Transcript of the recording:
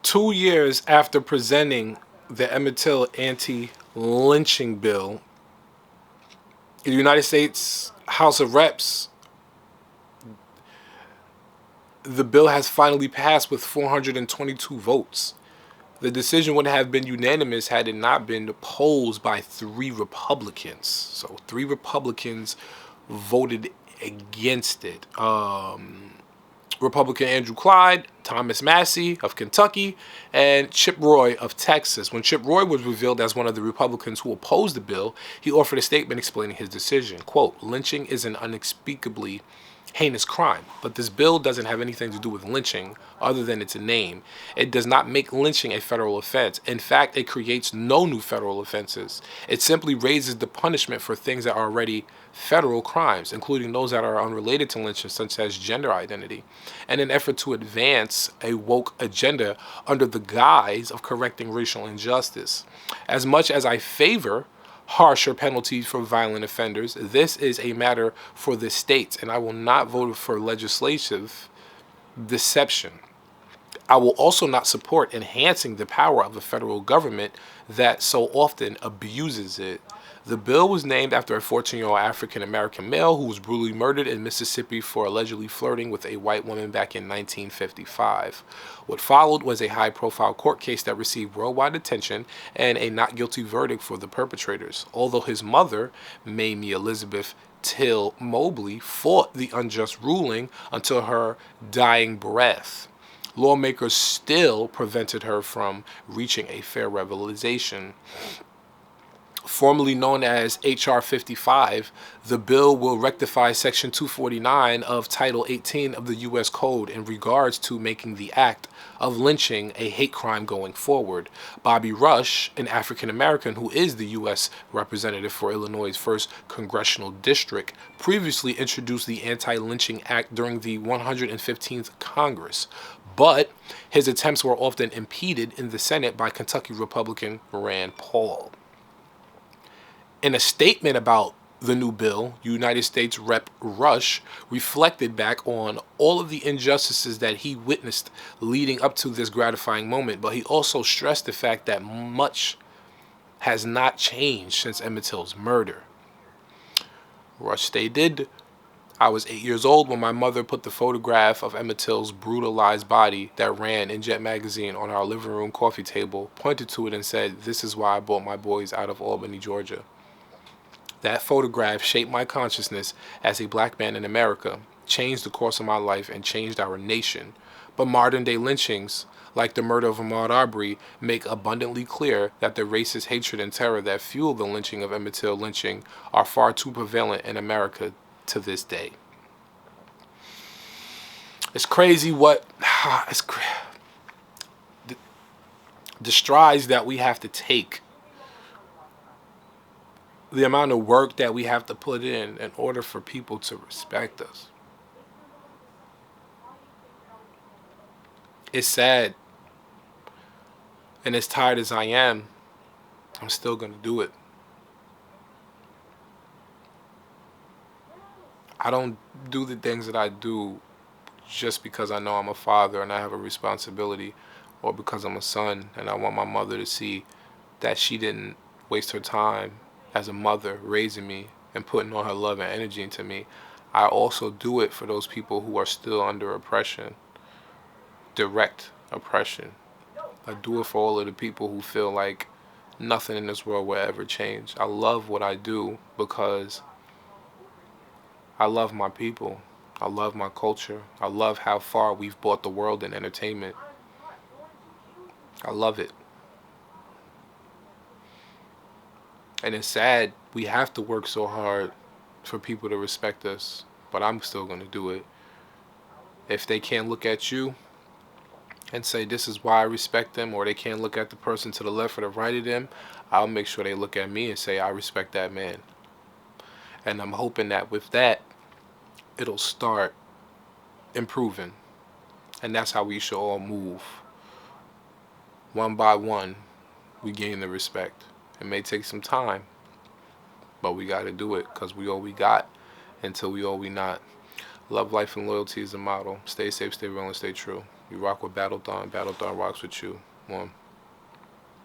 2 years after presenting the Emmett Till anti-lynching bill, the United States House of Reps, the bill has finally passed with 422 votes. The decision would have been unanimous had it not been opposed by 3 Republicans. So 3 Republicans voted against it. Republican Andrew Clyde, Thomas Massey of Kentucky, and Chip Roy of Texas. When Chip Roy was revealed as one of the Republicans who opposed the bill, he offered a statement explaining his decision. Quote, "Lynching is an unspeakably heinous crime, but this bill doesn't have anything to do with lynching other than its name. It does not make lynching a federal offense. In fact, it creates no new federal offenses. It simply raises the punishment for things that are already federal crimes, including those that are unrelated to lynching, such as gender identity, in an effort to advance a woke agenda under the guise of correcting racial injustice. As much as I favor harsher penalties for violent offenders, this is a matter for the states, and I will not vote for legislative deception. I will also not support enhancing the power of the federal government that so often abuses it." The bill was named after a 14-year-old African-American male who was brutally murdered in Mississippi for allegedly flirting with a white woman back in 1955. What followed was a high-profile court case that received worldwide attention and a not guilty verdict for the perpetrators, although his mother, Mamie Elizabeth Till Mobley, fought the unjust ruling until her dying breath. Lawmakers still prevented her from reaching a fair realization. Formerly known as H.R. 55, the bill will rectify Section 249 of Title 18 of the U.S. Code in regards to making the act of lynching a hate crime going forward. Bobby Rush, an African-American who is the U.S. representative for Illinois' 1st Congressional District, previously introduced the Anti-Lynching Act during the 115th Congress, but his attempts were often impeded in the Senate by Kentucky Republican Rand Paul. In a statement about the new bill, United States Rep. Rush reflected back on all of the injustices that he witnessed leading up to this gratifying moment, but he also stressed the fact that much has not changed since Emmett Till's murder. Rush stated, "I was 8 years old when my mother put the photograph of Emmett Till's brutalized body that ran in Jet magazine on our living room coffee table, pointed to it and said, 'This is why I brought my boys out of Albany, Georgia.' That photograph shaped my consciousness as a black man in America, changed the course of my life, and changed our nation. But modern-day lynchings, like the murder of Ahmaud Arbery, make abundantly clear that the racist hatred and terror that fueled the lynching of Emmett Till lynching are far too prevalent in America to this day." It's crazy the strides that we have to take, the amount of work that we have to put in order for people to respect us. It's sad. And as tired as I am, I'm still going to do it. I don't do the things that I do just because I know I'm a father and I have a responsibility, or because I'm a son and I want my mother to see that she didn't waste her time as a mother raising me and putting all her love and energy into me. I also do it for those people who are still under oppression, direct oppression. I do it for all of the people who feel like nothing in this world will ever change. I love what I do because I love my people. I love my culture. I love how far we've brought the world in entertainment. I love it. And it's sad we have to work so hard for people to respect us, but I'm still going to do it. If they can't look at you and say this is why I respect them, or they can't look at the person to the left or the right of them, I'll make sure they look at me and say I respect that man. And I'm hoping that with that, it'll start improving. And that's how we should all move. One by one, we gain the respect. It may take some time, but we got to do it because we all we got until we all we not. Love, life, and loyalty is the motto. Stay safe, stay real, and stay true. You rock with BattleThon. BattleThon rocks with you. One.